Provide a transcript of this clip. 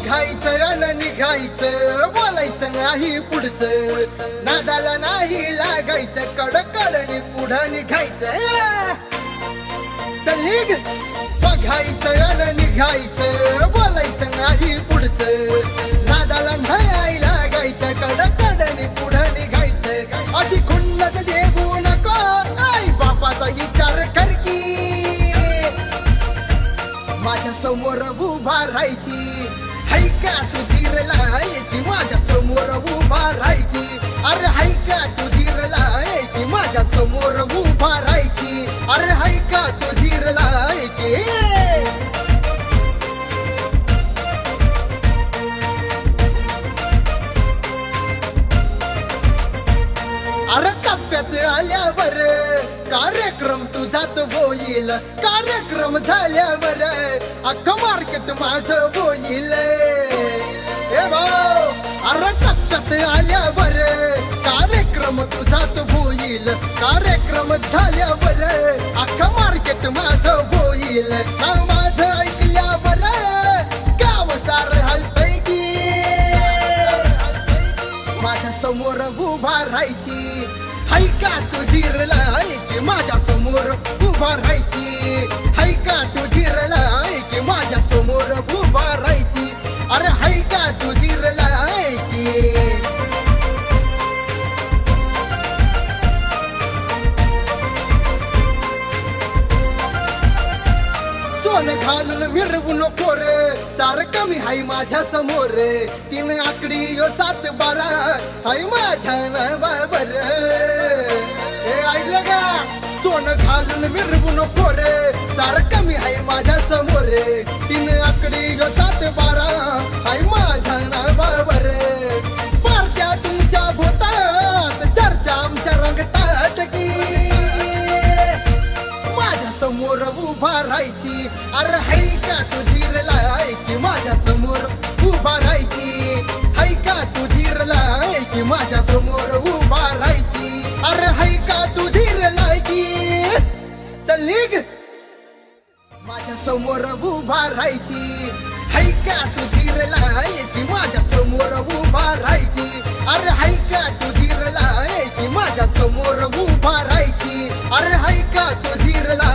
बघायचं आणि निघायचं, बोलायचं नाही पुढचं, नादाला नाही लागायचं, कडकडनी पुढं निघायचं. चल निघ. बघायचं आणि निघायचं, बोलायचं नाही पुढचं, नादाला नाही लागायचं, कडकडनी पुढं निघायचं. अशी खुन्नस देऊ नको, आई बापाचा विचार कर की माझ्या समोर उभा राहायची. हाय का तू धीरला यायची माझ्या समोर उभा राहायची. अरे हाय का तू धीरला यायची माझ्या समोर उभा राहायची. अरे हाय का तू धीरला यायची. अरे टप्प्यात आल्यावर कार्यक्रम तुझात होईल, कार्यक्रम झाल्यावर अख्खं मार्केट माझं होईल. ए भाऊ, अरे टप्प्यात आल्यावर कार्यक्रम तुझात होईल, कार्यक्रम झाल्यावर अख्खं मार्केट माझं होईल. नाव माझं ऐकल्यावर गाव सार हलतंय की माझ्या समोर उभा राहायची. हाय का तू धीरला की माझ्या समोर उभा राहायची. हाय का तू धीरला की माझ्या समोर उभा राहायची. अरे हाय का तू धीरला की. सोनं घालून मिरवू नको रे, सार कमी हाय माझ्या समोर. 3 आकडी 7 12 हाय माझ्या नावावर. ऐकलं का? सोनं घालून मिरवू नको रे, सार कमी हाय माझ्या समोर. 3 आकडी 7 12 हाय माझ्या नावावर. पार्ट्या तुमच्या भोतात, चर्चा आमच्या रंगतात की माझ्या समोर उभा राहायची. अरे हाय का तू धीरला की माझ्या समोर उभा राहायची. हाय का तू धीरला की माझ्या समोर उभा राहायची. अरे हाय का तू धीरला की. चल निघ. माझ्या समोर उभा राहायची. हाय का तू धीरला की माझ्या समोर उभा राहायची. अरे हाय का तू धीरला की माझ्या समोर उभा राहायची. अरे हाय का तू धीरला